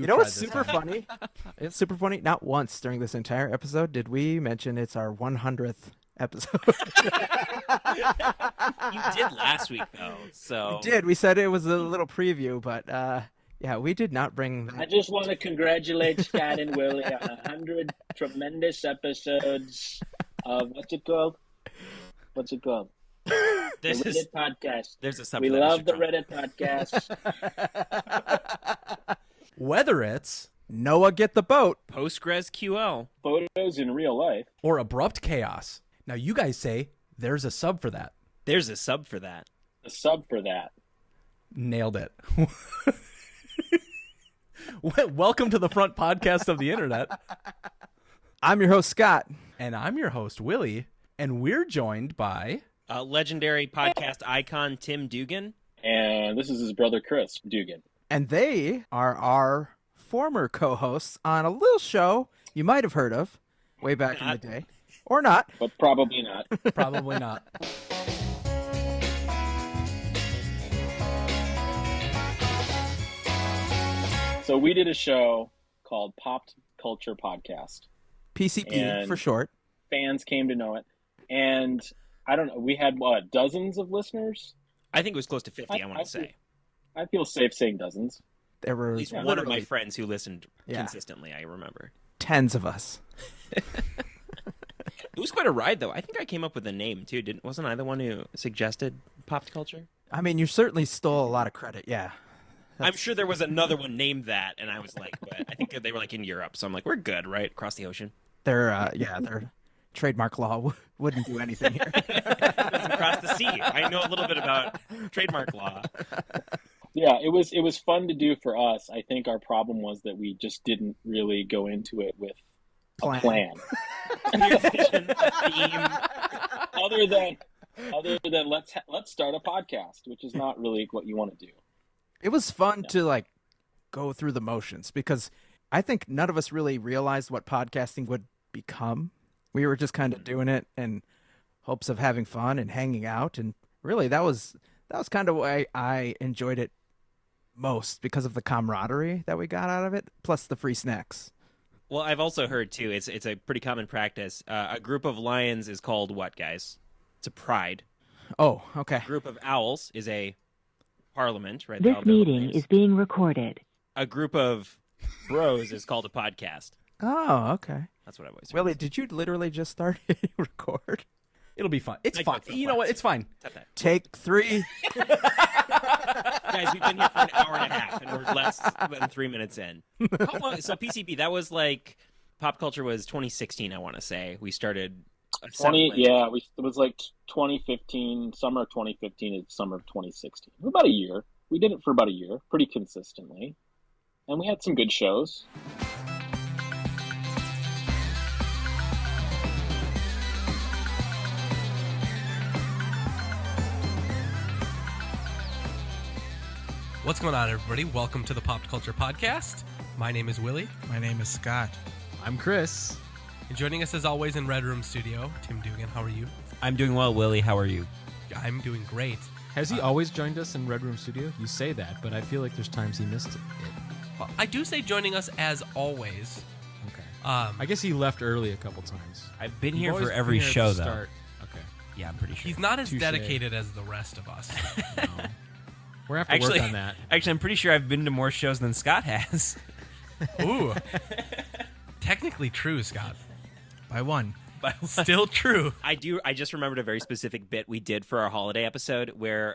You know what's super funny? It's super funny. Not once during this entire episode did we mention it's our 100th episode. You did last week, though. So We did. We said it was a little preview, but yeah, we did not bring that. I just want to congratulate Scott and Willie on 100 tremendous episodes of what's it called? This the Reddit is podcast. there's a sub. We for that, love the Mr. Trump. Reddit podcast. Whether it's Noah, get the boat. Postgres QL. Photos in real life. or abrupt chaos. Now you guys say there's a sub for that. There's a sub for that. The sub for that. Nailed it. Welcome to the front podcast of the internet. I'm your host, Scott. And I'm your host, Willie. And we're joined by... Legendary podcast icon Tim Dugan. And this is his brother, Chris Dugan. And they are our former co-hosts on a little show you might have heard of way back in the day. Or not. But probably not. Probably not. So we did a show called Pop Culture Podcast. PCP And- for short. Fans came to know it. And I don't know, we had, dozens of listeners? I think it was close to 50, I want I to say. I feel safe saying dozens. There were At least one of my friends who listened consistently, I remember. tens of us. It was quite a ride, though. I think I came up with a name, too. Wasn't I the one who suggested pop culture? I mean, you certainly stole a lot of credit, yeah. I'm sure there was another one named that, and I was like, but I think they were like in Europe, so I'm like, we're good, right? Across the ocean. Their trademark law wouldn't do anything here. It doesn't cross the sea. I know a little bit about trademark law. Yeah, it was fun to do for us. I think our problem was that we just didn't really go into it with a plan. Your vision, theme. Other than let's start a podcast, which is not really what you want to do. It was fun to go through the motions because I think none of us really realized what podcasting would become. We were just kind of doing it in hopes of having fun and hanging out, and really that was kind of why I enjoyed it most, because of the camaraderie that we got out of it, plus the free snacks. Well, I've also heard, too, it's a pretty common practice. A group of lions is called what, guys? It's a pride. Oh, okay. A group of owls is a parliament, right? This meeting is being recorded. A group of bros is called a podcast. Oh, okay. That's what I've always heard. Willie, did you literally just start hitting record? It'll be fun. It's I fun. go for the You know what? flats. It's fine. Tap that. Take 3. Guys, we've been here for an hour and a half, and we're less than 3 minutes in. How long? So PCP, that was like, pop culture was 2016, I want to say. We started... It was like 2015, summer of 2015 and summer of 2016. About a year. We did it for about a year, pretty consistently. And we had some good shows. What's going on, everybody? Welcome to the Pop Culture Podcast. My name is Willie. My name is Scott. I'm Chris. And joining us, as always, in Red Room Studio, Tim Dugan. How are you? I'm doing well, Willie. How are you? I'm doing great. Has he always joined us in Red Room Studio? You say that, but I feel like there's times he missed it. Well, I do say joining us as always. Okay. I I guess he left early a couple times. I've been You've here always for been every here at show, the though. start. Okay. Yeah, I'm pretty sure. he's not as Touché. dedicated as the rest of us. No. We're going to have to work on that. Actually, I'm pretty sure I've been to more shows than Scott has. Ooh. Technically true, Scott. By one. But still true. I just remembered a very specific bit we did for our holiday episode where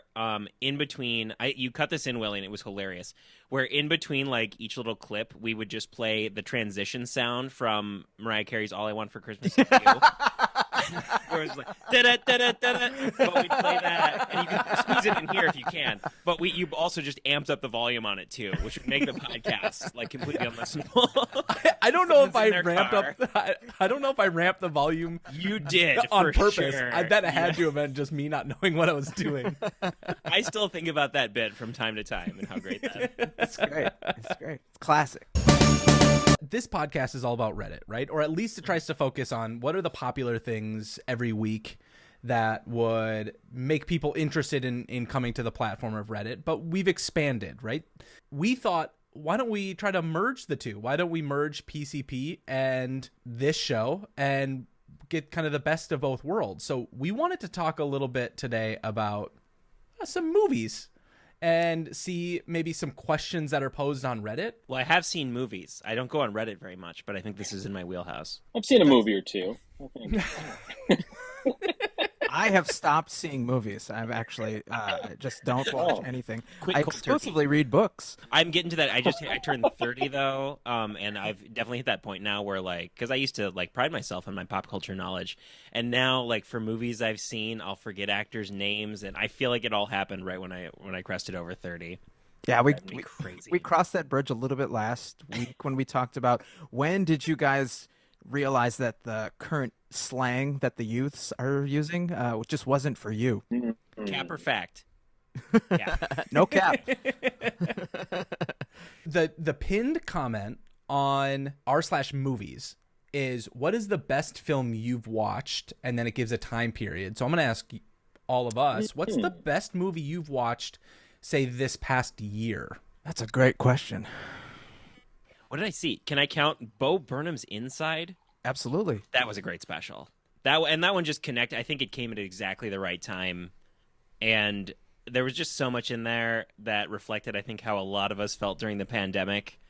in between you cut this in, Willie, and it was hilarious, where in between like each little clip we would just play the transition sound from Mariah Carey's All I Want for Christmas Is You. Where it's like da da da da da, but we'd play that, and you can squeeze it in here if you can. But you also just amped up the volume on it too, which would make the podcast like completely unlistenable. I don't know if Someone's in I their ramped car. up. I don't know if I ramped the volume You did on for purpose. sure. I bet it had to have been just me not knowing what I was doing. I still think about that bit from time to time and how great that is. It's great. It's great. It's classic. This podcast is all about Reddit, right? Or at least it tries to focus on what are the popular things every week that would make people interested in coming to the platform of Reddit. But we've expanded, right? We thought, why don't we try to merge the two? Why don't we merge PCP and this show and get kind of the best of both worlds? So we wanted to talk a little bit today about some movies and see maybe some questions that are posed on Reddit. Well, I have seen movies. I don't go on Reddit very much, but I think this is in my wheelhouse. I've seen a movie or two, I think. I have stopped seeing movies. I've actually I just don't watch anything. Quick I cold exclusively read books. I'm getting to that. I turned 30 though, and I've definitely hit that point now where because I used to pride myself on my pop culture knowledge, and now for movies I've seen, I'll forget actors' names, and I feel like it all happened right when I crested over 30. Yeah, Crazy. we crossed that bridge a little bit last week when we talked about when did you guys realize that the current slang that the youths are using just wasn't for you. Cap or fact? No cap. The pinned comment on r/movies is, what is the best film you've watched? And then it gives a time period. So I'm going to ask all of us, what's the best movie you've watched, say, this past year? That's a great question. What did I see? Can I count Bo Burnham's Inside? Absolutely. That was a great special. That one just connected. I think it came at exactly the right time, and there was just so much in there that reflected, I think, how a lot of us felt during the pandemic.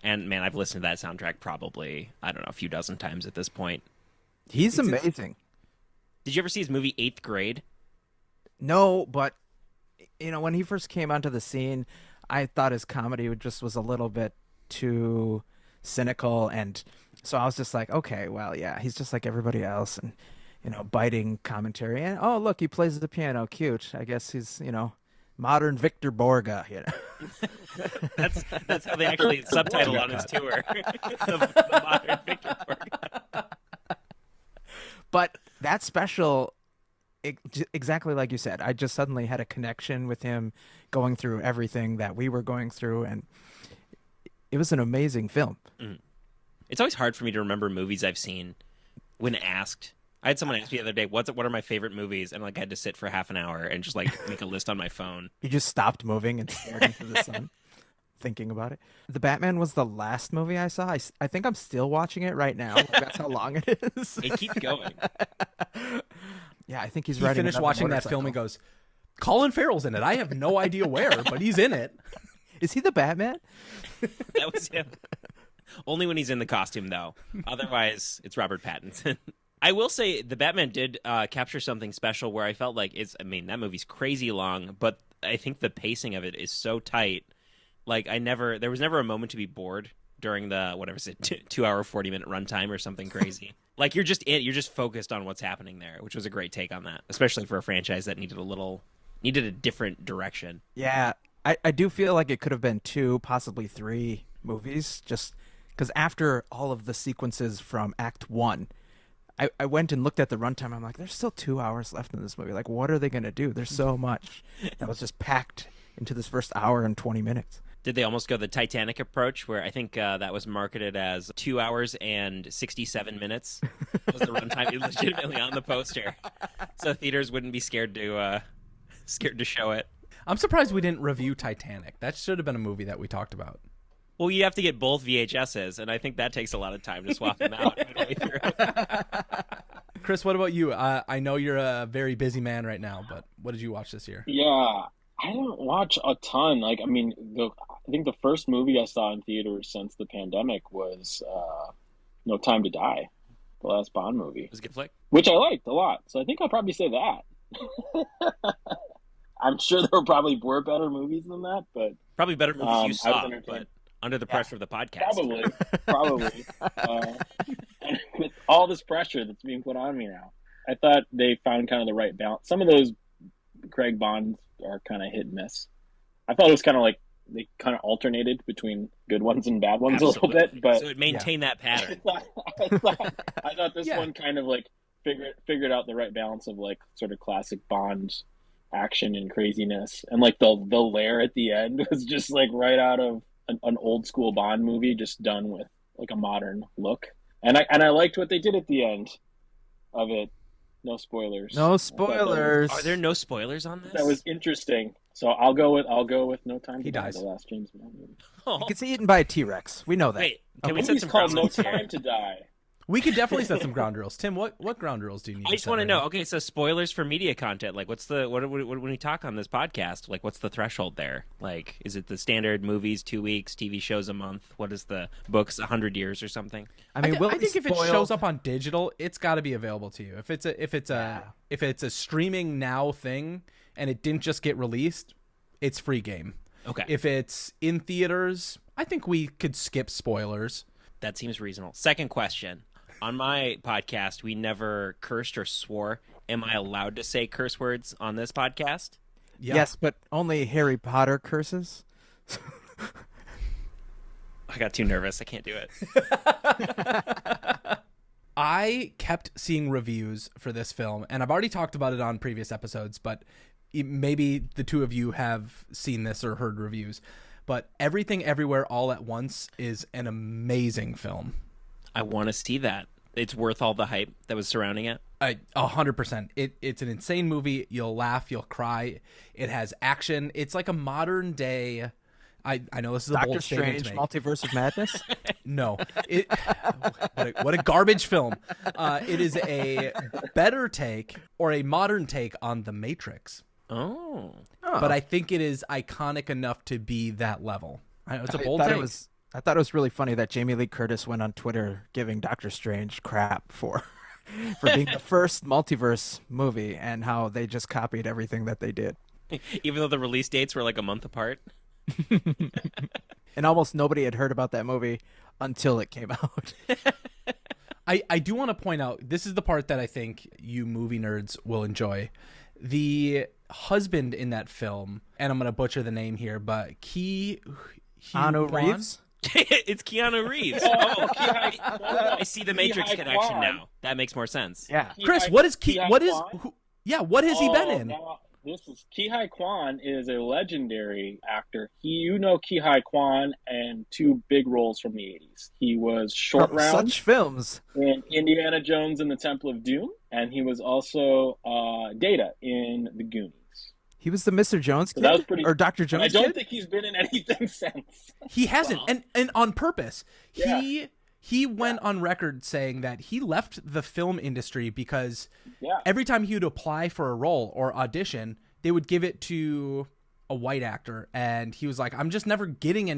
And man, I've listened to that soundtrack probably, I don't know, a few dozen times at this point. He's amazing. Did you ever see his movie 8th Grade? No, but when he first came onto the scene, I thought his comedy was a little bit too cynical, and so I was just like, okay, well, yeah, he's just like everybody else, and biting commentary, and oh, look, he plays the piano, cute. I guess he's modern Victor Borga. That's how they actually subtitle on his tour. the modern Victor Borga. But that special, exactly like you said, I just suddenly had a connection with him going through everything that we were going through, and it was an amazing film. It's always hard for me to remember movies I've seen when asked. I had someone ask me the other day, what are my favorite movies? And I had to sit for half an hour and just make a list on my phone. You just stopped moving and stared into the sun, thinking about it. The Batman was the last movie I saw. I think I'm still watching it right now. That's how long it is. It keeps going. Yeah, I think he finished watching that film and goes, Colin Farrell's in it. I have no idea where, but he's in it. Is he the Batman? That was him. Only when he's in the costume, though. Otherwise, it's Robert Pattinson. I will say the Batman did capture something special where I felt like that movie's crazy long, but I think the pacing of it is so tight. There was never a moment to be bored during the, 2 hour, 40-minute runtime or something crazy. You're just focused on what's happening there, which was a great take on that, especially for a franchise that needed a different direction. Yeah, I do feel like it could have been 2, possibly 3 movies, just because after all of the sequences from Act 1, I went and looked at the runtime. I'm like, there's still 2 hours left in this movie. What are they going to do? There's so much that was just packed into this first hour and 20 minutes. Did they almost go the Titanic approach, where I think that was marketed as 2 hours and 67 minutes was the runtime legitimately on the poster, so theaters wouldn't be scared to show it. I'm surprised we didn't review Titanic. That should have been a movie that we talked about. Well, you have to get both VHSs, and I think that takes a lot of time to swap them out midway through. Chris, what about you? I know you're a very busy man right now, but what did you watch this year? Yeah, I don't watch a ton. I think the first movie I saw in theaters since the pandemic was No Time to Die, the last Bond movie. It was a good flick. Which I liked a lot. So I think I'll probably say that. I'm sure there probably were better movies than that, but probably better movies you saw, but under the pressure of the podcast. Probably. With all this pressure that's being put on me now, I thought they found kind of the right balance. Some of those Craig Bonds are kind of hit and miss. I thought it was kind of they kind of alternated between good ones and bad ones. Absolutely. A little bit, but so it maintained that pattern. I thought this one kind of figured out the right balance of sort of classic Bond action and craziness, and the lair at the end was just right out of an old school Bond movie, just done with a modern look. And I liked what they did at the end of it. No spoilers. No spoilers. Are there no spoilers on this? That was interesting. So I'll go with No Time to He Die, dies. the last James Bond movie. He gets eaten by a T-Rex. We know that. Wait, can The we set movie's some called ground No rules here? Time to Die. We could definitely set some ground rules. Tim, what ground rules do you need? I just want to know. Okay, so spoilers for media content. Like, what's the when we talk on this podcast? Like, what's the threshold there? Like, is it the standard movies 2 weeks, TV shows a month? What is the books 100 years or something? I mean, I think if it shows up on digital, it's got to be available to you. If it's a streaming now thing and it didn't just get released, it's free game. Okay, If it's in theaters, I think we could skip spoilers. that seems reasonable. Second question. On my podcast, we never cursed or swore. Am I allowed to say curse words on this podcast? Yeah. Yes, but only Harry Potter curses. I got too nervous. I can't do it. I kept seeing reviews for this film, and I've already talked about it on previous episodes, but maybe the two of you have seen this or heard reviews. But Everything Everywhere All at Once is an amazing film. I want to see that. It's worth all the hype that was surrounding it. 100%. It's an insane movie. You'll laugh, you'll cry. It has action. It's like a modern day. I know this is a Doctor bold statement Strange, to make. Multiverse of Madness. No, what a garbage film. It is a better take or a modern take on The Matrix. Oh. But I think it is iconic enough to be that level. I know it's a bold I take. thought it was really funny that Jamie Lee Curtis went on Twitter giving Doctor Strange crap for being the first multiverse movie and how they just copied everything that they did. Even though the release dates were like a month apart. And almost nobody had heard about that movie until it came out. I do want to point out, this is the part that I think you movie nerds will enjoy. The husband in that film, and I'm going to butcher the name here, but Keanu Reeves? It's Keanu Reeves. Oh, I see the Matrix connection now. That makes more sense. Yeah. Chris, what has he been in? Now, this is Ki-Hai Kwan is a legendary actor. You know Ki-Hai Kwan and two big roles from the 80s. He was Short From Round such films. in Indiana Jones and the Temple of Doom, and he was also Data in The Goonies. He was the Mr. Jones kid? that was pretty- Or Dr. Jones I don't kid? think he's been in anything since. He hasn't, and on purpose. Yeah. He went on record saying that he left the film industry because Yeah. every time he would apply for a role or audition, they would give it to a white actor, and he was like, "I'm just never getting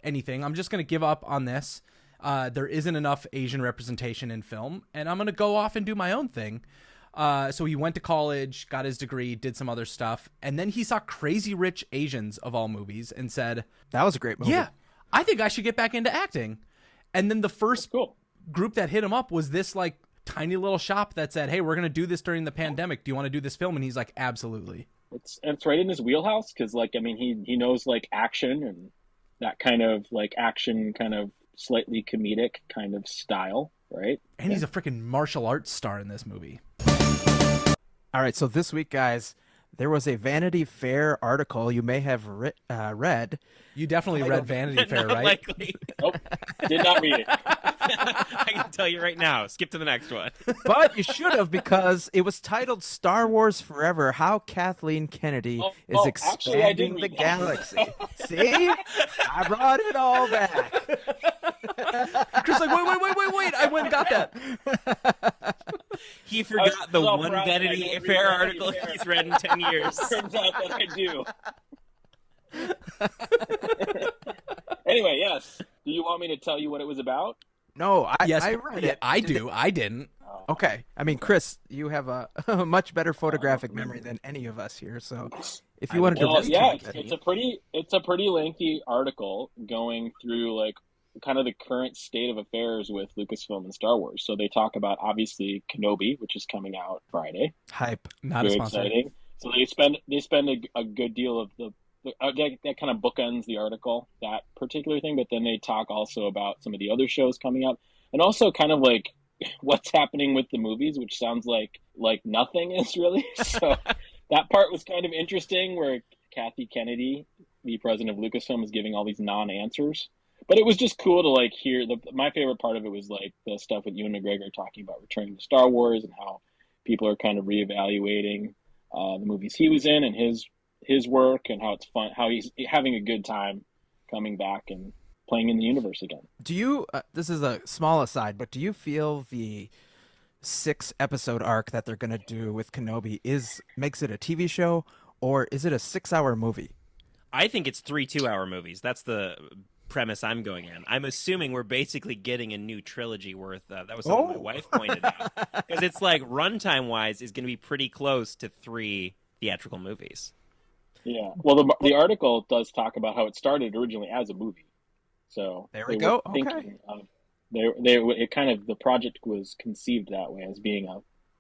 anything. I'm just going to give up on this. There isn't enough Asian representation in film, and I'm going to go off and do my own thing." So he went to college, got his degree, did some other stuff, and then he saw Crazy Rich Asians of all movies and said, That was a great movie. "Yeah, I think I should get back into acting." And then the first Cool. group that hit him up was this like tiny little shop that said, "Hey, we're going to do this during the pandemic. Do you want to do this film?" And he's like, "Absolutely." It's right in his wheelhouse because, like, I mean, he knows like action and that kind of like action, kind of slightly comedic kind of style, right? And he's a freaking martial arts star in this movie. All right, so this week, guys, there was a Vanity Fair article you may have read. You definitely read Vanity Fair, Not right? likely. Nope, did not read it. I can tell you right now. Skip to the next one. But you should have, because it was titled Star Wars Forever, How Kathleen Kennedy is actually, I did Expanding the read that. Galaxy. See? I brought it all back. Chris like, wait, I went and got that. He forgot the so one proud that I Vanity don't read Fair Vanity article Fair. he's read in 10 years. Turns out that I do. Anyway, yes. Do you want me to tell you what it was about? No, I Yes, read yeah, it. I do. I didn't. Okay. I mean, Chris, you have a much better photographic memory than any of us here. So if you wanted to Well, risk yeah, it, it's a pretty lengthy article going through like kind of the current state of affairs with Lucasfilm and Star Wars. So they talk about obviously Kenobi, which is coming out Friday. hype. Not a Very sponsor. exciting. So they spend a good deal of the that kind of bookends the article, that particular thing. But then they talk also about some of the other shows coming up, and also kind of like what's happening with the movies, which sounds like nothing is really. So that part was kind of interesting, where Kathy Kennedy, the president of Lucasfilm, is giving all these non-answers. But it was just cool to like hear my favorite part of it was like the stuff with Ewan McGregor talking about returning to Star Wars and how people are kind of reevaluating the movies he was in and his his work and how it's fun, how he's having a good time coming back and playing in the universe again. Do you? This is a small aside, but do you feel the 6-episode arc that they're going to do with Kenobi makes it a TV show, or is it a 6-hour movie? I think it's 3 2-hour movies. That's the premise I'm going in. I'm assuming we're basically getting a new trilogy worth. That was something my wife pointed out, because it's like runtime wise is going to be pretty close to 3 theatrical movies. Yeah. Well, the article does talk about how it started originally as a movie. So there we go. Okay. It kind of, the project was conceived that way, as being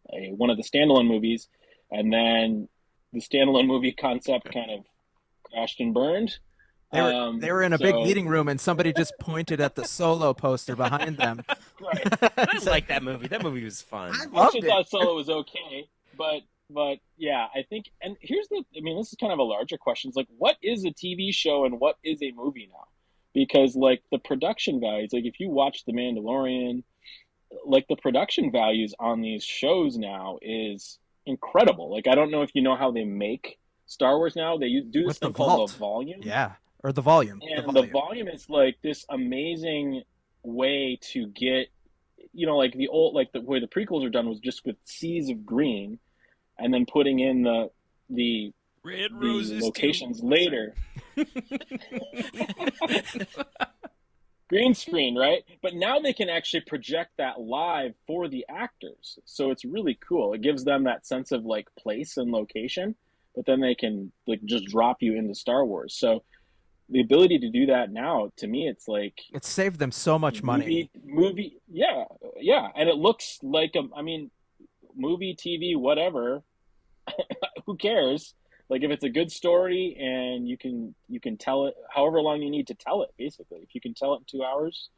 one of the standalone movies, and then the standalone movie concept kind of crashed and burned. They were in a big meeting room, and somebody just pointed at the Solo poster behind them. Right. I like that movie. That movie was fun. I actually thought Solo was okay, but yeah, I think, and this is kind of a larger question. It's like, what is a TV show and what is a movie now? Because like the production values, like if you watch The Mandalorian, like the production values on these shows now is incredible. Like, I don't know if you know how they make Star Wars now. They do this thing called the volume. Yeah, or the volume. And the volume is like this amazing way to get, like the way the prequels are done was just with seas of green, and then putting in the red roses locations later. Green screen, right? But now they can actually project that live for the actors. So it's really cool. It gives them that sense of like place and location, but then they can like just drop you into Star Wars. So the ability to do that now, to me, it's like, it saved them so much money. Movie, yeah. And it looks like movie, TV, whatever. Who cares? Like, if it's a good story and you can tell it however long you need to tell it, basically. If you can tell it in 2 hours,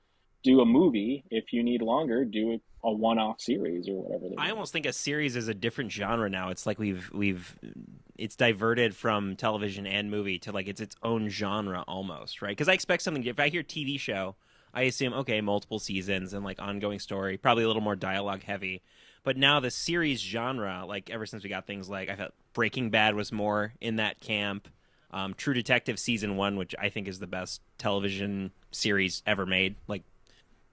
do a movie. If you need longer, do a one-off series or whatever. I almost think a series is a different genre now. It's like it's diverted from television and movie to like it's its own genre almost, right? Because I expect something. If I hear TV show, I assume, okay, multiple seasons and like ongoing story, probably a little more dialogue heavy. But now the series genre, like ever since we got things like, I felt Breaking Bad was more in that camp. True Detective season 1, which I think is the best television series ever made, like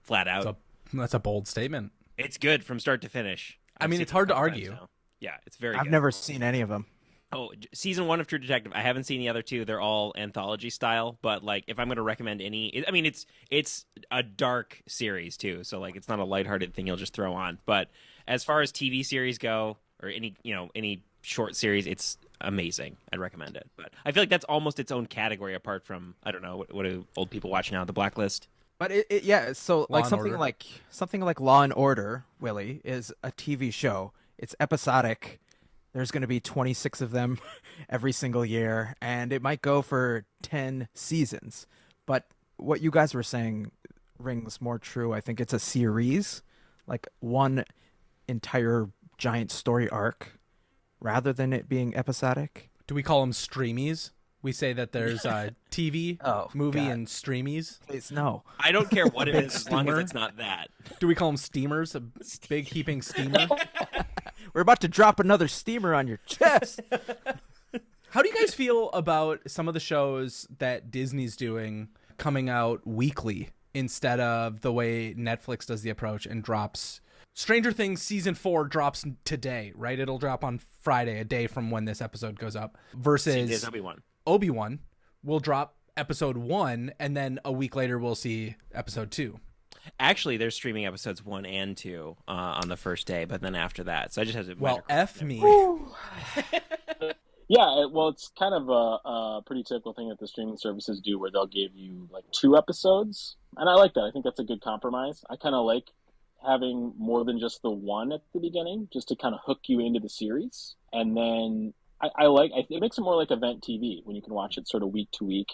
flat out. That's a bold statement. It's good from start to finish. It's hard to argue. Yeah, it's very I've good. never seen any of them. Oh, season 1 of True Detective. I haven't seen the other 2. They're all anthology style. But like, if I'm going to recommend any, it's a dark series too. So like, it's not a lighthearted thing you'll just throw on. But as far as TV series go, or any short series, it's amazing. I'd recommend it. But I feel like that's almost its own category apart from, I don't know, what do old people watch now? The Blacklist. But so like something like Law and Order, Willie, is a TV show. It's episodic. There's going to be 26 of them every single year, and it might go for 10 seasons. But what you guys were saying rings more true. I think it's a series, like one entire giant story arc, rather than it being episodic. Do we call them streamies? We say that there's a TV, movie, God. and streamies. Please, no. I don't care what it is as long as it's not that. Do we call them steamers? A big heaping steamer? We're about to drop another steamer on your chest. How do you guys feel about some of the shows that Disney's doing coming out weekly instead of the way Netflix does the approach and drops? Stranger Things season 4 drops today, right? It'll drop on Friday, a day from when this episode goes up. Versus Obi-Wan will drop episode 1, and then a week later we'll see episode 2. Actually, they're streaming episodes 1 and 2 on the first day, but then after that. So I just have to. Well, F me. Yeah, well, it's kind of a pretty typical thing that the streaming services do, where they'll give you like 2 episodes, and I like that. I think that's a good compromise. I kind of like having more than just the 1 at the beginning, just to kind of hook you into the series, and then it makes it more like event TV when you can watch it sort of week to week.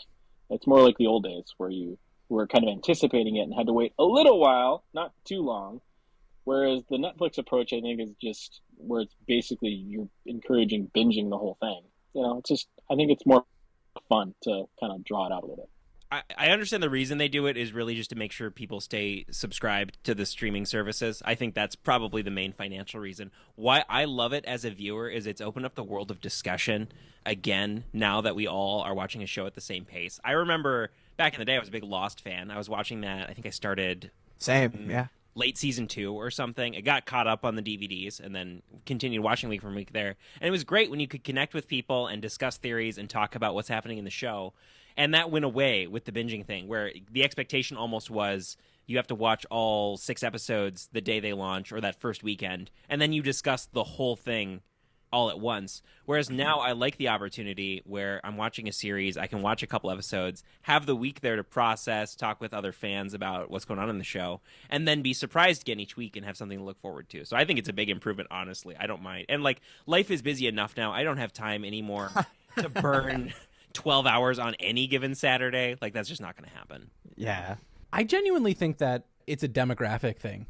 It's more like the old days where you were kind of anticipating it and had to wait a little while, not too long. Whereas the Netflix approach, I think, is just where it's basically you're encouraging binging the whole thing. It's just, I think it's more fun to kind of draw it out a little bit. I understand the reason they do it is really just to make sure people stay subscribed to the streaming services. I think that's probably the main financial reason. Why I love it as a viewer is it's opened up the world of discussion again now that we all are watching a show at the same pace. I remember back in the day I was a big Lost fan. I was watching that. I think I started late season 2 or something. I got caught up on the DVDs and then continued watching week from week there. And it was great when you could connect with people and discuss theories and talk about what's happening in the show. And that went away with the binging thing, where the expectation almost was you have to watch all 6 episodes the day they launch or that first weekend, and then you discuss the whole thing all at once. Whereas now I like the opportunity where I'm watching a series, I can watch a couple episodes, have the week there to process, talk with other fans about what's going on in the show, and then be surprised again each week and have something to look forward to. So I think it's a big improvement, honestly. I don't mind. And, like, life is busy enough now. I don't have time anymore to burn 12 hours on any given Saturday. Like, that's just not going to happen. Yeah. I genuinely think that it's a demographic thing.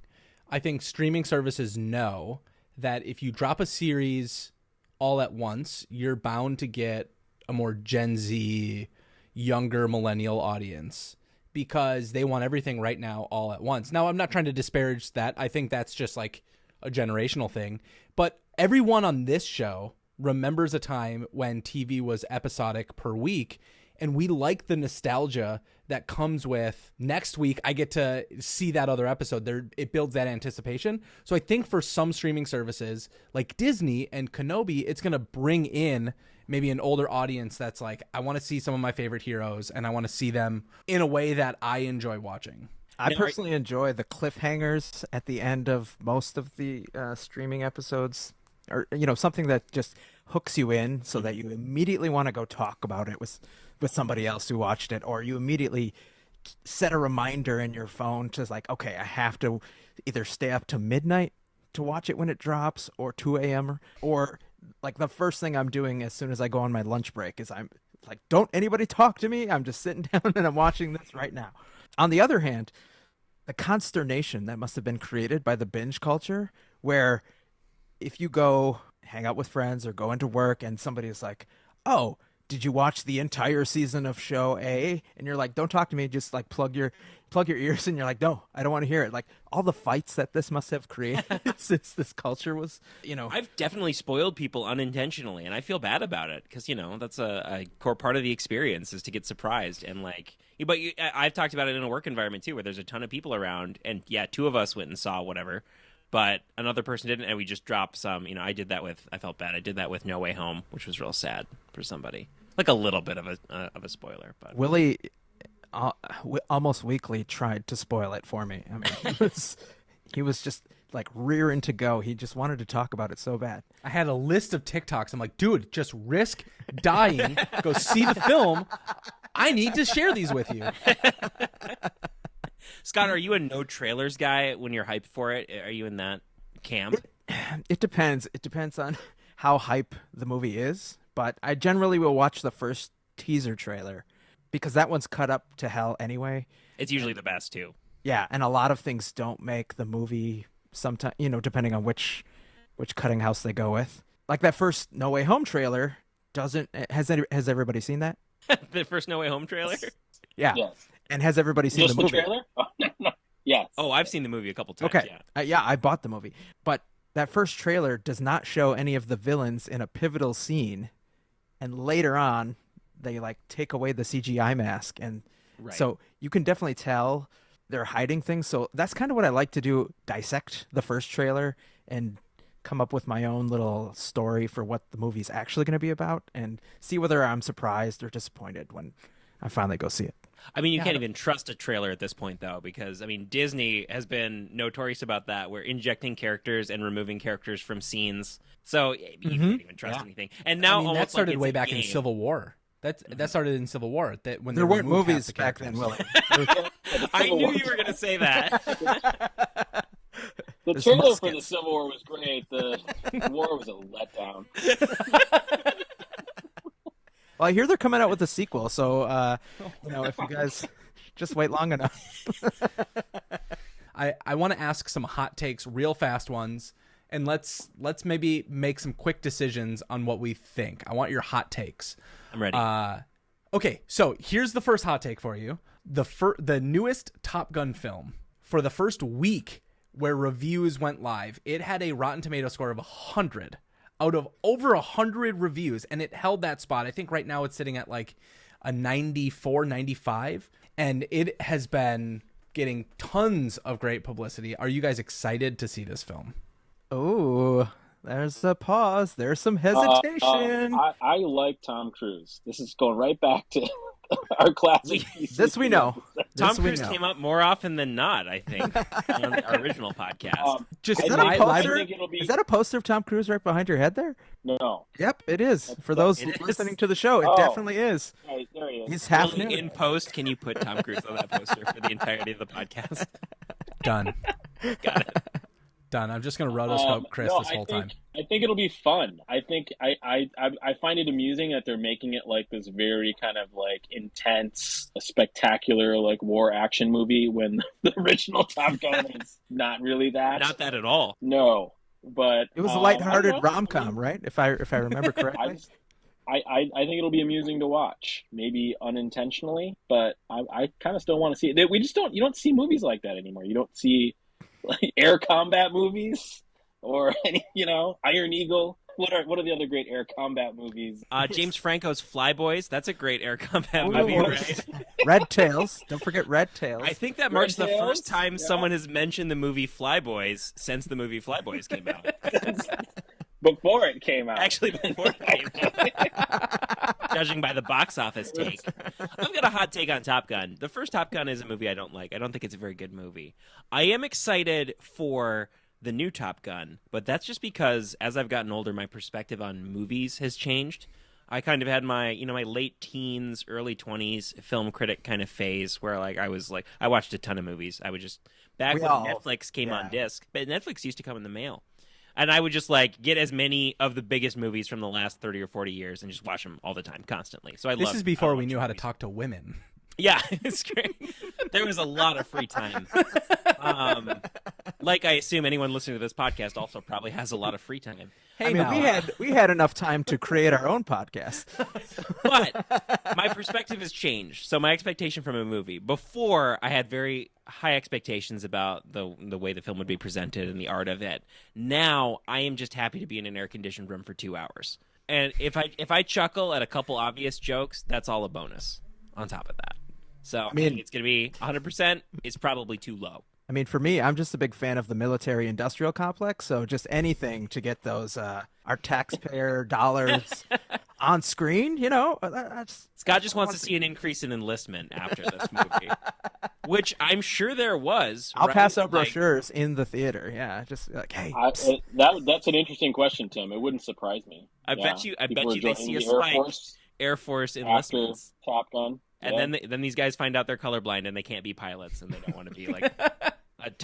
I think streaming services know that if you drop a series all at once, you're bound to get a more Gen Z, younger millennial audience because they want everything right now all at once. Now, I'm not trying to disparage that. I think that's just like a generational thing. But everyone on this show remembers a time when TV was episodic per week, and we like the nostalgia that comes with next week I get to see that other episode. It builds that anticipation. So I think for some streaming services like Disney and Kenobi, it's going to bring in maybe an older audience that's like, I want to see some of my favorite heroes and I want to see them in a way that I enjoy watching. I personally enjoy the cliffhangers at the end of most of the streaming episodes, or something that just hooks you in so that you immediately want to go talk about it with somebody else who watched it, or you immediately set a reminder in your phone to like, okay, I have to either stay up to midnight to watch it when it drops, or 2 a.m. or like the first thing I'm doing as soon as I go on my lunch break is I'm like, don't anybody talk to me. I'm just sitting down and I'm watching this right now. On the other hand, the consternation that must have been created by the binge culture, where if you go hang out with friends or go into work and somebody is like, oh, did you watch the entire season of show A? And you're like, don't talk to me, just like plug your ears, and you're like, no, I don't want to hear it. Like all the fights that this must have created since this culture was, I've definitely spoiled people unintentionally, and I feel bad about it because, that's a core part of the experience is to get surprised. And like, but I've talked about it in a work environment too, where there's a ton of people around, and yeah, 2 of us went and saw whatever, but another person didn't, and we just dropped some. I felt bad. I did that with No Way Home, which was real sad for somebody. Like a little bit of a spoiler, but Willie almost weekly tried to spoil it for me. I mean, he was just like rearing to go. He just wanted to talk about it so bad. I had a list of TikToks. I'm like, dude, just risk dying. Go see the film. I need to share these with you. Scott, are you a no trailers guy when you're hyped for it? Are you in that camp? It depends. It depends on how hype the movie is. But I generally will watch the first teaser trailer because that one's cut up to hell anyway. It's usually the best too. Yeah, and a lot of things don't make the movie sometimes, depending on which cutting house they go with. Like that first No Way Home trailer has everybody seen that? The first No Way Home trailer? Yeah. Yes. And has everybody seen Just the movie? trailer? Oh, no. Yes. Oh, I've seen the movie a couple times. Okay. Yeah. I bought the movie. But that first trailer does not show any of the villains in a pivotal scene. And later on, they like take away the CGI mask. And so you can definitely tell they're hiding things. So that's kind of what I like to do, dissect the first trailer and come up with my own little story for what the movie's actually going to be about and see whether I'm surprised or disappointed when I finally go see it. I mean, you can't even trust a trailer at this point, though, because, I mean, Disney has been notorious about that. We're injecting characters and removing characters from scenes. So you can't even trust anything. And now that started way back in Civil War. That started in Civil War. That when there weren't movies back then, Willie. I knew you were going to say that. The trailer for the Civil War was great. The war was a letdown. Well, I hear they're coming out with a sequel, so if you guys just wait long enough. I want to ask some hot takes, real fast ones, and let's maybe make some quick decisions on what we think. I want your hot takes. I'm ready. Okay, so here's the first hot take for you. The newest Top Gun film, for the first week where reviews went live, it had a Rotten Tomato score of 100 out of over 100 reviews, and it held that spot. I think right now it's sitting at like a 94, 95, and it has been getting tons of great publicity. Are you guys excited to see this film? Oh, there's a pause. There's some hesitation. I like Tom Cruise. This is going right back to our classic. This we know. Tom Cruise came up more often than not, I think, on our original podcast. Is that a poster of Tom Cruise right behind your head there? No. Yep, it is. For those listening to the show, it definitely is. Right, there he is. He's half new. In post, can you put Tom Cruise on that poster for the entirety of the podcast? Done. Got it. Done. I'm just going to rotoscope Chris this whole time. I think it'll be fun. I think I find it amusing that they're making it like this very kind of like intense, spectacular like war action movie when the original Top Gun is not really that. Not that at all. No, but it was a lighthearted rom-com, right? If I remember correctly. I think it'll be amusing to watch, maybe unintentionally, but I kind of still want to see it. You don't see movies like that anymore. You don't see like air combat movies or any, Iron Eagle. What are the other great air combat movies? James Franco's Flyboys. That's a great air combat movie, right? Red Tails. Don't forget Red Tails. I think that marks the first time someone has mentioned the movie Flyboys since the movie Flyboys came out. Before it came out. Actually, before it came out. Judging by the box office take. I've got a hot take on Top Gun. The first Top Gun is a movie I don't like. I don't think it's a very good movie. I am excited for the new Top Gun, but that's just because as I've gotten older, my perspective on movies has changed. I kind of had my, my late teens, early 20s film critic kind of phase where I watched a ton of movies. I would just, back when Netflix came on disc, but Netflix used to come in the mail. And I would just get as many of the biggest movies from the last 30 or 40 years and just watch them all the time, constantly. So This is before we knew how to talk to women. Yeah, it's great. There was a lot of free time. I assume anyone listening to this podcast also probably has a lot of free time. Hey, we had enough time to create our own podcast. But my perspective has changed. So my expectation from a movie. Before, I had very high expectations about the way the film would be presented and the art of it. Now, I am just happy to be in an air-conditioned room for 2 hours. And if I chuckle at a couple obvious jokes, that's all a bonus on top of that. So I think it's going to be 100%. It's probably too low. I mean, for me, I'm just a big fan of the military-industrial complex, so just anything to get those our taxpayer dollars on screen, Scott just wants to see an increase in enlistment after this movie, which I'm sure there was. I'll pass out brochures in the theater. Yeah, just hey. That's an interesting question, Tim. It wouldn't surprise me. I bet you they see a spike. Air Force enlistments. After Top Gun. And then these guys find out they're colorblind and they can't be pilots and they don't want to be like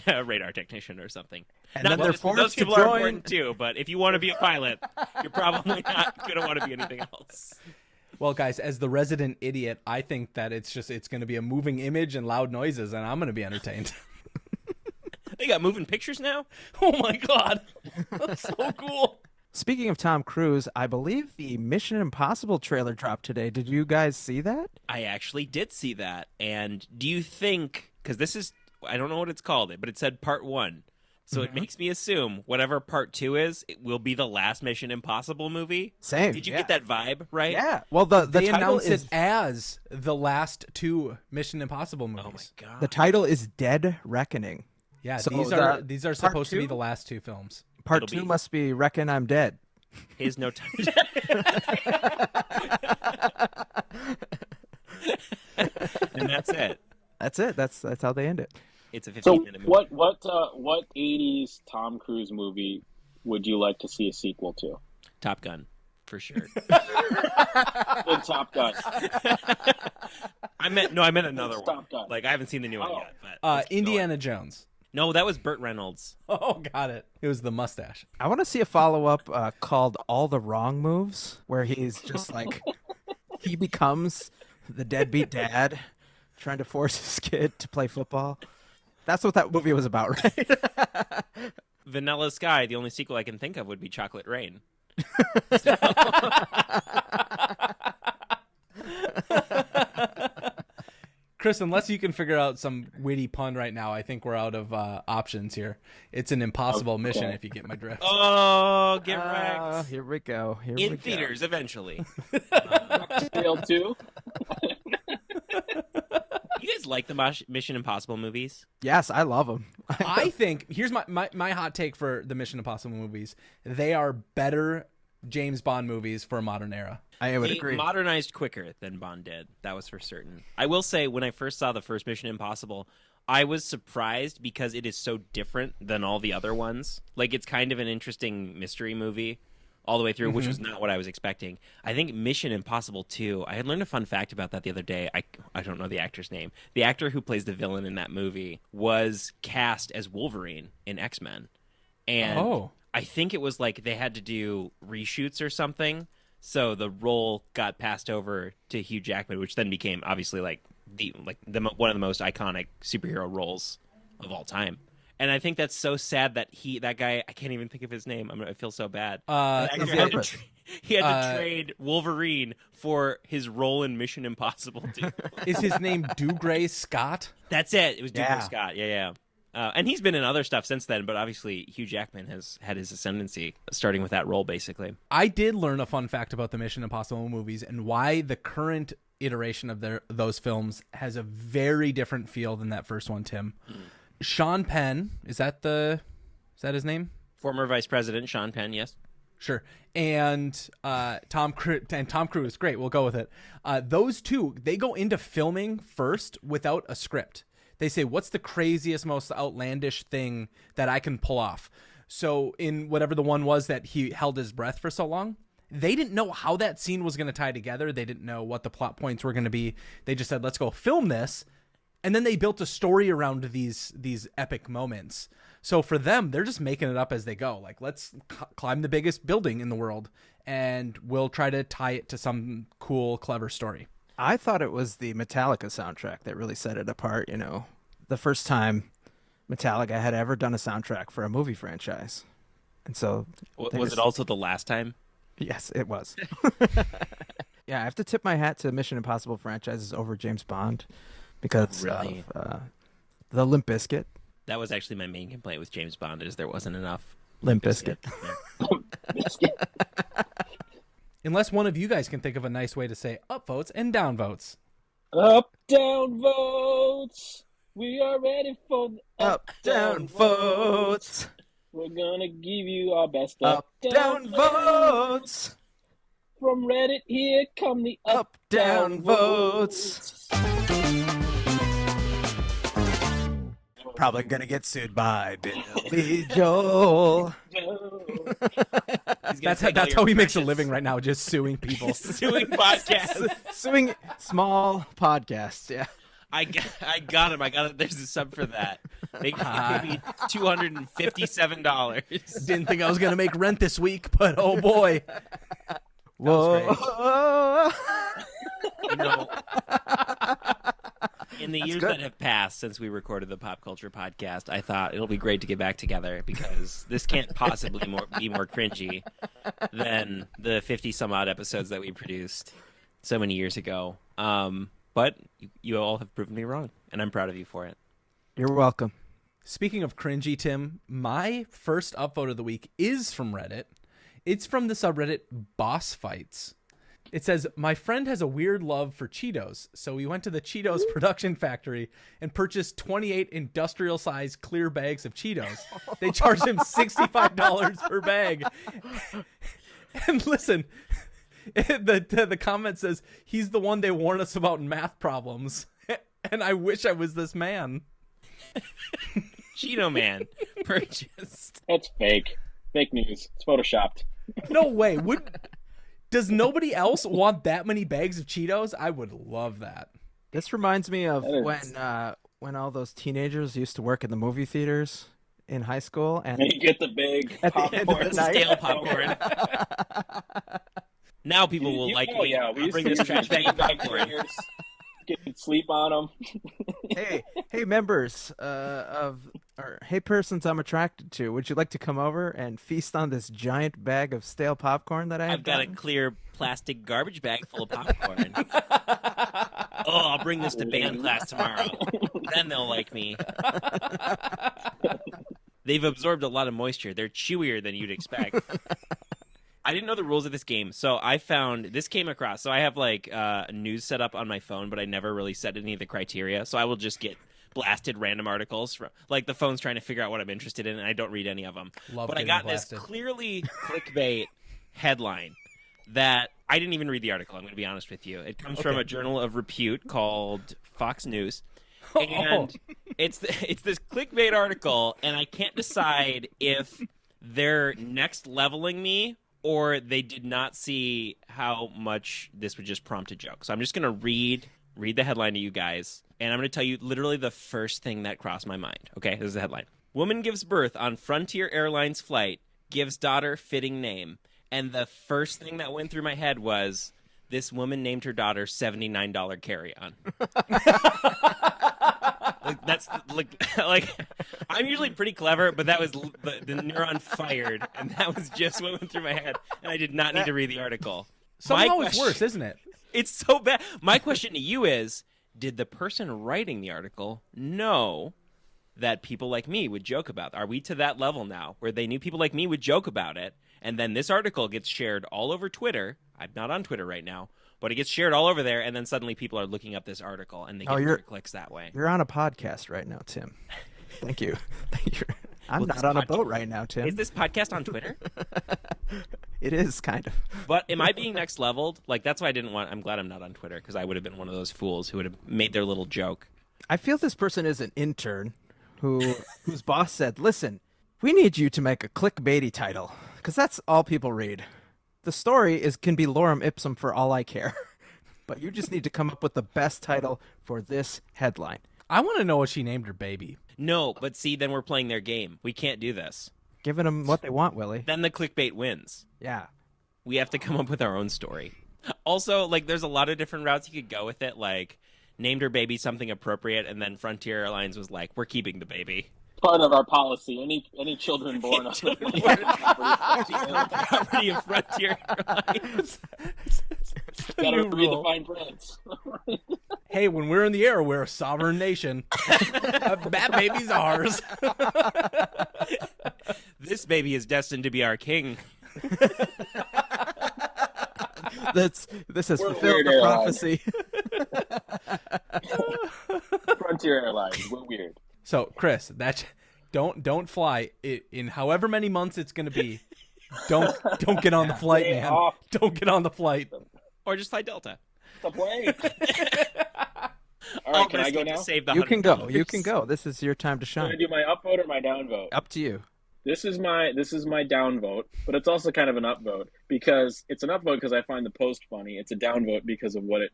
a radar technician or something. And then they're forced those to people join. are important too, but if you want to be a pilot, you're probably not going to want to be anything else. Well, guys, as the resident idiot, I think that it's going to be a moving image and loud noises, and I'm going to be entertained. They got moving pictures now? Oh my God. That's so cool. Speaking of Tom Cruise, I believe the Mission Impossible trailer dropped today. Did you guys see that? I actually did see that. And do you think, because this is, I don't know what it's called, but it said part 1. So it makes me assume whatever part 2 is, it will be the last Mission Impossible movie. Same. Did you get that vibe, right? Yeah. Well, the they title announced is it as the last 2 Mission Impossible movies. Oh my God. The title is Dead Reckoning. Yeah, So these are supposed to be the last 2 films. Part It'll 2 be- must be Reckon I'm Dead. Here's no time. And that's it. That's it. That's how they end it. It's a So 15-minute movie. what 80s Tom Cruise movie would you like to see a sequel to? Top Gun, for sure. Good Top Gun. I meant another one. Top Gun. Like I haven't seen the new one yet. But let's keep Indiana Jones. going. No, that was Burt Reynolds. Oh, got it. It was the mustache. I want to see a follow-up called All the Wrong Moves, where he's just like, he becomes the deadbeat dad trying to force his kid to play football. That's what that movie was about, right? Vanilla Sky. The only sequel I can think of would be Chocolate Rain. Chris, unless you can figure out some witty pun right now, I think we're out of options here. It's an impossible mission if you get my drift. Oh, get wrecked. Here we go. In theaters eventually. Trail 2. You guys like the Mission Impossible movies? Yes, I love them. I think, here's my hot take for the Mission Impossible movies. They are better James Bond movies for a modern era. I would They agree. modernized quicker than Bond did. That was for certain. I will say, when I first saw the first Mission Impossible, I was surprised because it is so different than all the other ones. Like, it's kind of an interesting mystery movie all the way through, which was not what I was expecting. I think Mission Impossible 2, I had learned a fun fact about that the other day. I don't know the actor's name. The actor who plays the villain in that movie was cast as Wolverine in X-Men. And I think it was like they had to do reshoots or something. So the role got passed over to Hugh Jackman, which then became obviously one of the most iconic superhero roles of all time. And I think that's so sad that that guy, I can't even think of his name. I feel so bad. He had to trade Wolverine for his role in Mission Impossible 2. Is his name Dougray Scott? That's it. It was Dougray Scott. Yeah. And he's been in other stuff since then, but obviously Hugh Jackman has had his ascendancy starting with that role, basically. I did learn a fun fact about the Mission Impossible movies and why the current iteration of those films has a very different feel than that first one, Tim. Sean Penn, is that his name? Former Vice President Sean Penn, yes. Sure. And Tom Cruise, great, we'll go with it. Those two, they go into filming first without a script. They say, what's the craziest, most outlandish thing that I can pull off? So in whatever the one was that he held his breath for so long, they didn't know how that scene was going to tie together. They didn't know what the plot points were going to be. They just said, let's go film this. And then they built a story around these epic moments. So for them, they're just making it up as they go. Like, let's climb the biggest building in the world, and we'll try to tie it to some cool, clever story. I thought it was the Metallica soundtrack that really set it apart, the first time Metallica had ever done a soundtrack for a movie franchise. And so... Was it also the last time? Yes, it was. Yeah, I have to tip my hat to Mission Impossible franchises over James Bond because of the Limp Bizkit. That was actually my main complaint with James Bond, is there wasn't enough Limp Bizkit. Unless one of you guys can think of a nice way to say upvotes and downvotes. Up, down votes. We are ready for the up, down votes. We're gonna give you our best up, down votes. From Reddit, here come the up, down votes. Probably gonna get sued by Billy Joel. That's how he makes a living right now, just suing people. Suing podcasts. Suing small podcasts, yeah. I got him. There's a sub for that. They gave me $257. Didn't think I was going to make rent this week, but oh boy. Whoa. In the years that have passed since we recorded the Pop Culture Podcast, I thought it'll be great to get back together because this can't possibly be more cringy than the 50-some-odd episodes that we produced so many years ago. But you all have proven me wrong, and I'm proud of you for it. You're welcome. Speaking of cringy, Tim, my first upvote of the week is from Reddit. It's from the subreddit Boss Fights. It says, my friend has a weird love for Cheetos, so we went to the Cheetos production factory and purchased 28 industrial-sized clear bags of Cheetos. They charged him $65 per bag. And listen... The comment says, he's the one they warn us about in math problems. And I wish I was this man. Cheeto Man purchased. That's fake. Fake news. It's photoshopped. No way. Does nobody else want that many bags of Cheetos? I would love that. This reminds me of when all those teenagers used to work in the movie theaters in high school. And you get the big popcorn. Stale popcorn. Now people will like me. Yeah, we I'll bring used this to trash bag of popcorn. Get sleep on them. Hey, members hey, persons I'm attracted to. Would you like to come over and feast on this giant bag of stale popcorn that I have? I've got a clear plastic garbage bag full of popcorn. Oh, I'll bring this to band class tomorrow. Then they'll like me. They've absorbed a lot of moisture. They're chewier than you'd expect. I didn't know the rules of this game, so I found this came across. So I have like news set up on my phone, but I never really set any of the criteria. So I will just get blasted random articles from like the phone's trying to figure out what I'm interested in, and I don't read any of them. But I got this clearly clickbait headline that I didn't even read the article. I'm going to be honest with you. It comes from a journal of repute called Fox News. And it's this clickbait article, and I can't decide if they're next leveling me or they did not see how much this would just prompt a joke. So I'm just going to read the headline to you guys, and I'm going to tell you literally the first thing that crossed my mind. Okay, this is the headline. Woman gives birth on Frontier Airlines flight, gives daughter fitting name. And the first thing that went through my head was this woman named her daughter $79 carry-on. That's like I'm usually pretty clever, but that was the neuron fired, and that was just what went through my head, and I did not need to read the article. Somehow it's worse, isn't it? It's so bad. My question to you is, did the person writing the article know that people like me would joke about it? Are we to that level now where they knew people like me would joke about it, and then this article gets shared all over Twitter? I'm not on Twitter right now, but it gets shared all over there, and then suddenly people are looking up this article, and they get more clicks that way. You're on a podcast right now, Tim. Thank you. I'm not on a boat right now, Tim. Is this podcast on Twitter? It is, kind of. But am I being next leveled? Like, that's why I didn't want... I'm glad I'm not on Twitter, because I would have been one of those fools who would have made their little joke. I feel this person is an intern whose boss said, listen, we need you to make a clickbaity title, because that's all people read. The story can be lorem ipsum for all I care. But you just need to come up with the best title for this headline. I want to know what she named her baby. No, but see, then we're playing their game. We can't do this. Giving them what they want, Willie. Then the clickbait wins. Yeah. We have to come up with our own story. Also, like, there's a lot of different routes you could go with it. Like, named her baby something appropriate, and then Frontier Airlines was like, we're keeping the baby. Part of our policy. Any children born on the property of Frontier Airlines. Gotta read the fine prints. Hey, when we're in the air, we're a sovereign nation. That baby's ours. This baby is destined to be our king. This has fulfilled the prophecy. Frontier Airlines, we're weird. So, Chris, don't fly in however many months it's going to be. Don't get on the flight, man. Don't get on the flight. Or just fly Delta. The plane. All right, can I go now? You can go. You can go. This is your time to shine. Can I do my upvote or my downvote? Up to you. This is my downvote, but it's also kind of an upvote because it's an upvote because I find the post funny. It's a downvote because of what it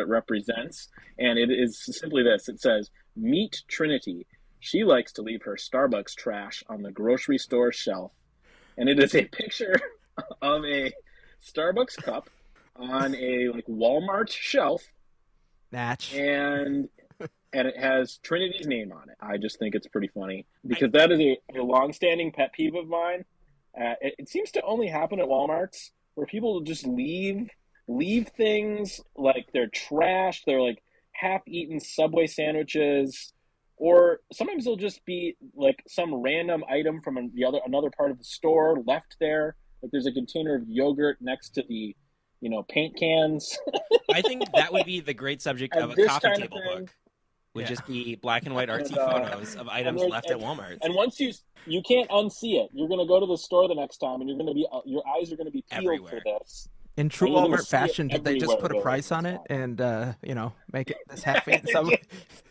represents, and it is simply this. It says, "Meet Trinity. She likes to leave her Starbucks trash on the grocery store shelf," and it is a picture of a Starbucks cup on a Walmart shelf. Natch. And it has Trinity's name on it. I just think it's pretty funny because that is a long-standing pet peeve of mine. It seems to only happen at Walmarts where people just leave things like they're trash, they're like half-eaten Subway sandwiches, or sometimes they'll just be like some random item from another part of the store left there. Like there's a container of yogurt next to the paint cans. I think that would be the great subject of a coffee table book. Would just be black and white artsy photos of items left at Walmart. And once you can't unsee it. You're going to go to the store the next time, and your eyes are going to be peeled everywhere. for this. In true Walmart fashion, did they just put a price on it and make it this half-eaten Subway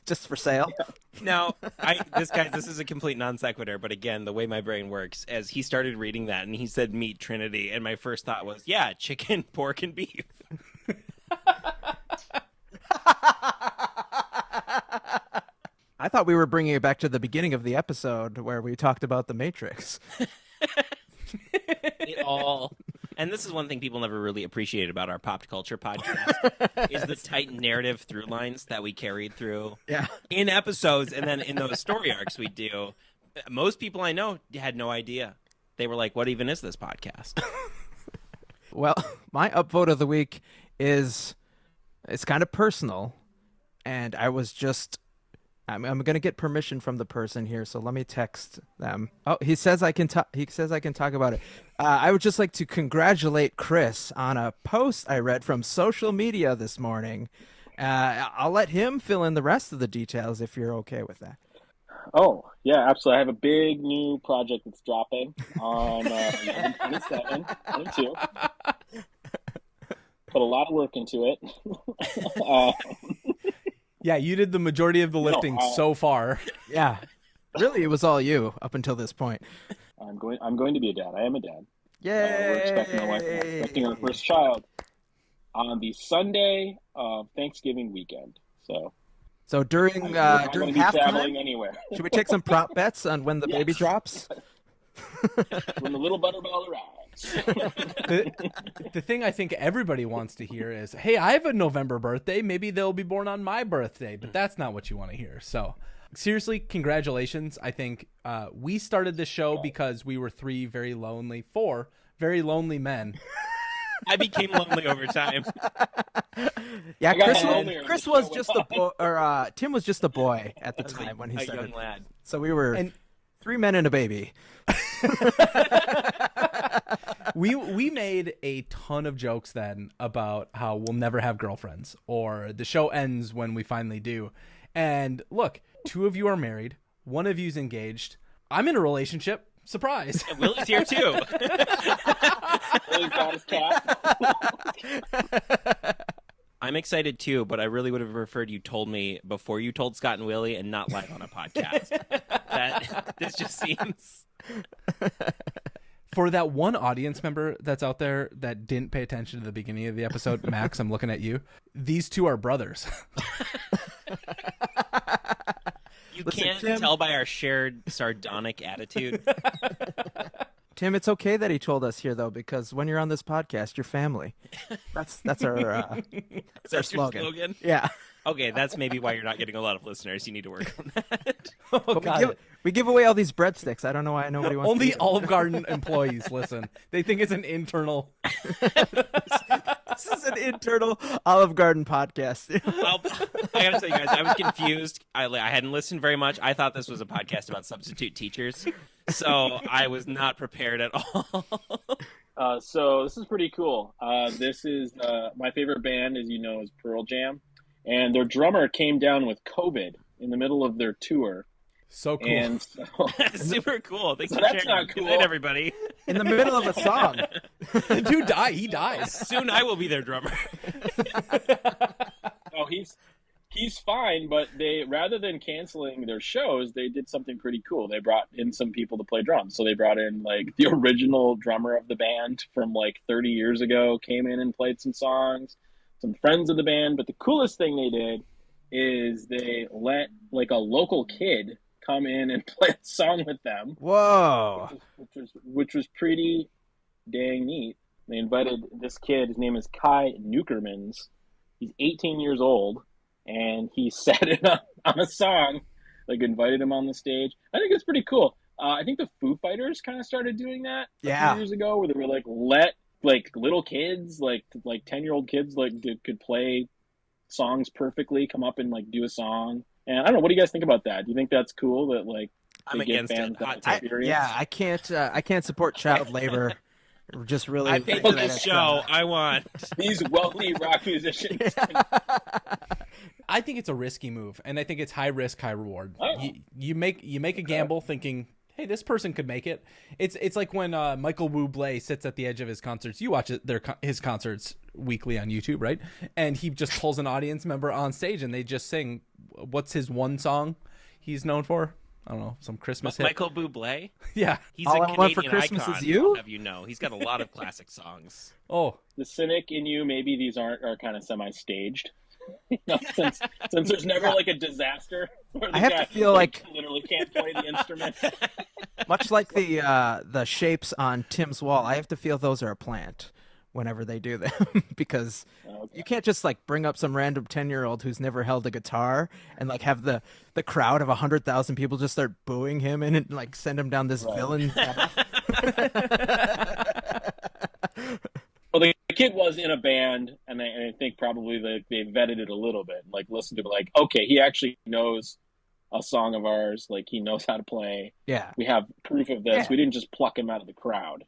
just for sale? No, this is a complete non sequitur. But again, the way my brain works, as he started reading that and he said "Meet Trinity," and my first thought was, yeah, chicken, pork, and beef. I thought we were bringing it back to the beginning of the episode where we talked about the Matrix. It all And this is one thing people never really appreciated about our pop culture podcast is the tight narrative through lines that we carried through in episodes, and then in those story arcs we do. Most people I know had no idea. They were like, what even is this podcast? Well, my upvote of the week is, it's kind of personal, and I'm going to get permission from the person here, so let me text them. Oh, he says I can talk about it. I would just like to congratulate Chris on a post I read from social media this morning. I'll let him fill in the rest of the details if you're okay with that. Oh, yeah, absolutely. I have a big new project that's dropping on 11/27/22. Put a lot of work into it. Yeah, you did the majority of the lifting so far. Yeah, really, it was all you up until this point. I'm going to be a dad. I am a dad. Yay! We're expecting my wife. We're expecting our first child on the Sunday of Thanksgiving weekend. So during I'm not gonna be traveling halftime, anywhere. should we take some prop bets on when the baby drops? When the little butterball arrives. The thing I think everybody wants to hear is, hey, I have a November birthday. Maybe they'll be born on my birthday. But that's not what you want to hear. So seriously, congratulations. I think we started this show because we were four very lonely men. I became lonely over time. Yeah, Chris was just a boy, or Tim was just a boy at the time when he started. A young lad. So we were three men and a baby. We made a ton of jokes then about how we'll never have girlfriends, or the show ends when we finally do. And look, 2 of you are married, 1 of you's engaged. I'm in a relationship. Surprise. And Willie's here too. Willie's got his cat. I'm excited too, but I really would have preferred you told me before you told Scott and Willie and not live on a podcast. This just seems... For that one audience member that's out there that didn't pay attention to the beginning of the episode, Max, I'm looking at you. These 2 are brothers. Can't tell by our shared sardonic attitude. Tim, it's okay that he told us here, though, because when you're on this podcast, you're family. That's our That's slogan. Yeah. Okay, that's maybe why you're not getting a lot of listeners. You need to work on that. We give away all these breadsticks. I don't know why nobody wants Only to Olive Garden employees listen. They think it's an internal... This is an internal Olive Garden podcast. Well, I gotta tell you guys, I was confused. I hadn't listened very much. I thought this was a podcast about substitute teachers, so I was not prepared at all. So this is pretty cool. This is my favorite band, as you know, is Pearl Jam, and their drummer came down with COVID in the middle of their tour. So cool. And so, super cool. Thanks for that's sharing. not cool. Good night, everybody. In the middle of a song. The dude died. He dies. Soon I will be their drummer. Oh, he's fine, but they, rather than canceling their shows, they did something pretty cool. They brought in some people to play drums. So they brought in like the original drummer of the band from like 30 years ago, came in and played some songs, some friends of the band. But the coolest thing they did is they let like a local kid come in and play a song with them. Whoa. Which was pretty dang neat. They invited this kid, his name is Kai Nukermans. He's 18 years old, and he sat in on a song, like invited him on the stage. I think it's pretty cool. I think the Foo Fighters kind of started doing that a few years ago, where they were like, let like little kids, like 10-year-old kids, like could play songs perfectly, come up and like do a song. And I don't know, what do you guys think about that? Do you think that's cool that like I'm against it. I can't support child labor. Just really, I pay for this show. I want these wealthy rock musicians. I think it's a risky move, and I think it's high risk, high reward. Oh. You make a gamble thinking, hey, this person could make it. It's like when Michael Bublé sits at the edge of his concerts. You watch his concerts weekly on YouTube, right? And he just pulls an audience member on stage, and they just sing. What's his one song he's known for? I don't know, some Christmas hit. Michael Bublé? Yeah. He's All a I Canadian Want for Christmas icon, Is You? I'll have you know. He's got a lot of classic songs. Oh. The cynic in you, maybe these are kind of semi-staged. since there's never like a disaster where the I have guy to feel like literally can't play the instrument. Much like the shapes on Tim's wall, I have to feel those are a plant whenever they do them because you can't just like bring up some random 10-year-old who's never held a guitar and like have the crowd of 100,000 people just start booing him and like send him down this villain path. Well, the kid was in a band, and I think probably they vetted it a little bit, like listened to it, like, okay, he actually knows a song of ours, like he knows how to play. Yeah, we have proof of this. Yeah. We didn't just pluck him out of the crowd.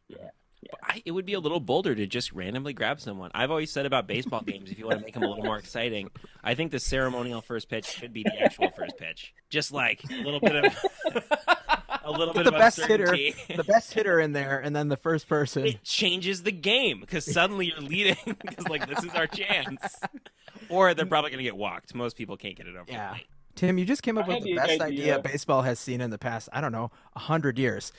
It would be a little bolder to just randomly grab someone. I've always said about baseball games, if you want to make them a little more exciting, I think the ceremonial first pitch should be the actual first pitch. Just like a little bit of the best uncertainty. the best hitter in there, and then the first person. It changes the game because suddenly you're leading because like this is our chance. Or they're probably going to get walked. Most people can't get it over. Yeah. Tim, you just came up with the best idea baseball has seen in the past, I don't know, 100 years.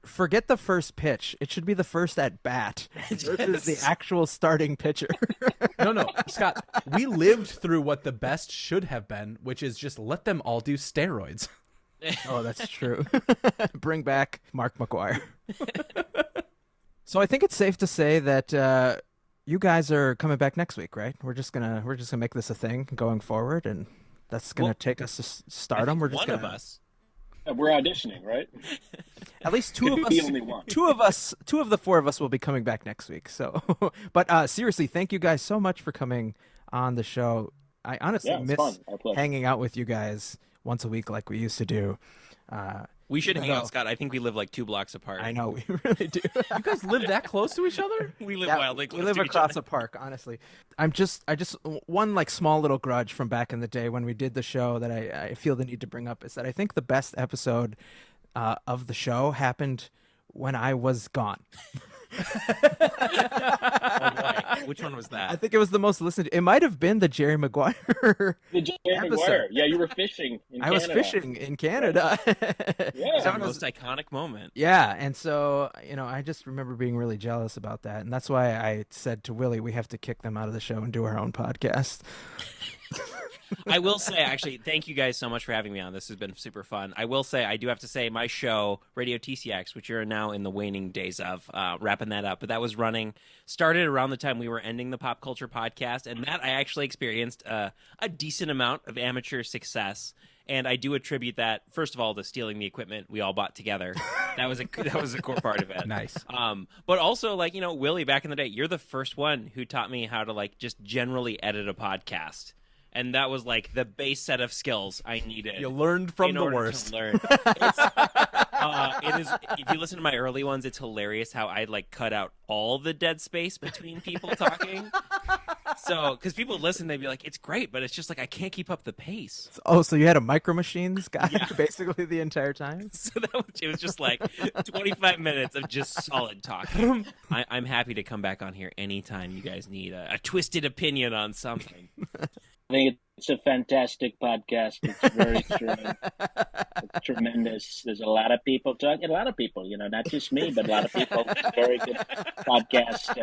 Forget the first pitch. It should be the first at bat versus the actual starting pitcher. No, Scott, we lived through what the best should have been, which is just let them all do steroids. Oh, that's true. Bring back Mark McGuire. So I think it's safe to say that you guys are coming back next week, right? We're just gonna make this a thing going forward, and that's gonna take us to stardom. We're just one of us. We're auditioning, right? At least two of us. The only one. Two of the four of us will be coming back next week. So, but seriously, thank you guys so much for coming on the show. I honestly miss hanging out with you guys once a week like we used to do. We should hang out, Scott. I think we live like 2 blocks apart. I know, we really do. You guys live that close to each other? We live wildly close. We live to each across other. a park, honestly. I just one like small little grudge from back in the day when we did the show that I feel the need to bring up is that I think the best episode of the show happened when I was gone. Oh boy. Which one was that? I think it was the most listened to. It might have been the Jerry Maguire. The Jerry Maguire. Yeah, you were fishing in Canada. I was fishing in Canada. Yeah. It's our most iconic moment. Yeah, and so, I just remember being really jealous about that. And that's why I said to Willie, we have to kick them out of the show and do our own podcast. I will say, actually, thank you guys so much for having me on. This has been super fun. I will say, I do have to say, my show, Radio TCX, which you're now in the waning days of, wrapping that up, but that was started around the time we were ending the Pop Culture Podcast, and that I actually experienced a decent amount of amateur success. And I do attribute that, first of all, to stealing the equipment we all bought together. That was a core part of it. Nice. But also, Willie, back in the day, you're the first one who taught me how to just generally edit a podcast. And that was the base set of skills I needed. You learned from the worst. It is. If you listen to my early ones, it's hilarious how I cut out all the dead space between people talking. So, because people listen, they'd be like, "It's great," but it's just I can't keep up the pace. Oh, so you had a Micro Machines guy basically the entire time? So it was just 25 minutes of just solid talk. I'm happy to come back on here anytime you guys need a twisted opinion on something. I think it's a fantastic podcast. It's very strong. It's tremendous. There's a lot of people talking. A lot of people, not just me, but a lot of people. It's a very good podcast.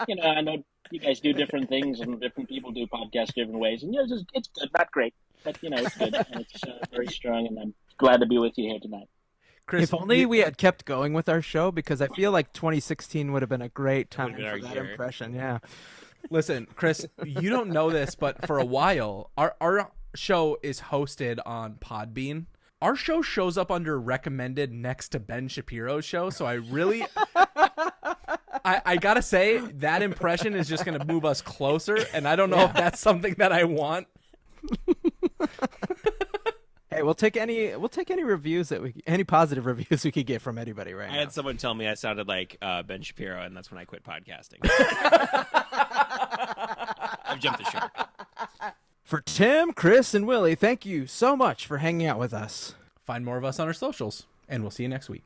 And, I know you guys do different things and different people do podcasts different ways. And, it's good. Not great, but, it's good. And it's very strong. And I'm glad to be with you here tonight. Chris, if only we had kept going with our show, because I feel like 2016 would have been a great time for that year. impression. Yeah. Listen, Chris, you don't know this, but for a while, our show is hosted on Podbean. Our show shows up under recommended next to Ben Shapiro's show, so I really... I gotta say, that impression is just going to move us closer, and I don't know if that's something that I want. Hey, we'll take any reviews any positive reviews we could get from anybody right now. I had someone tell me I sounded like Ben Shapiro, and that's when I quit podcasting. I've jumped the shark. For Tim, Chris, and Willie, thank you so much for hanging out with us. Find more of us on our socials, and we'll see you next week.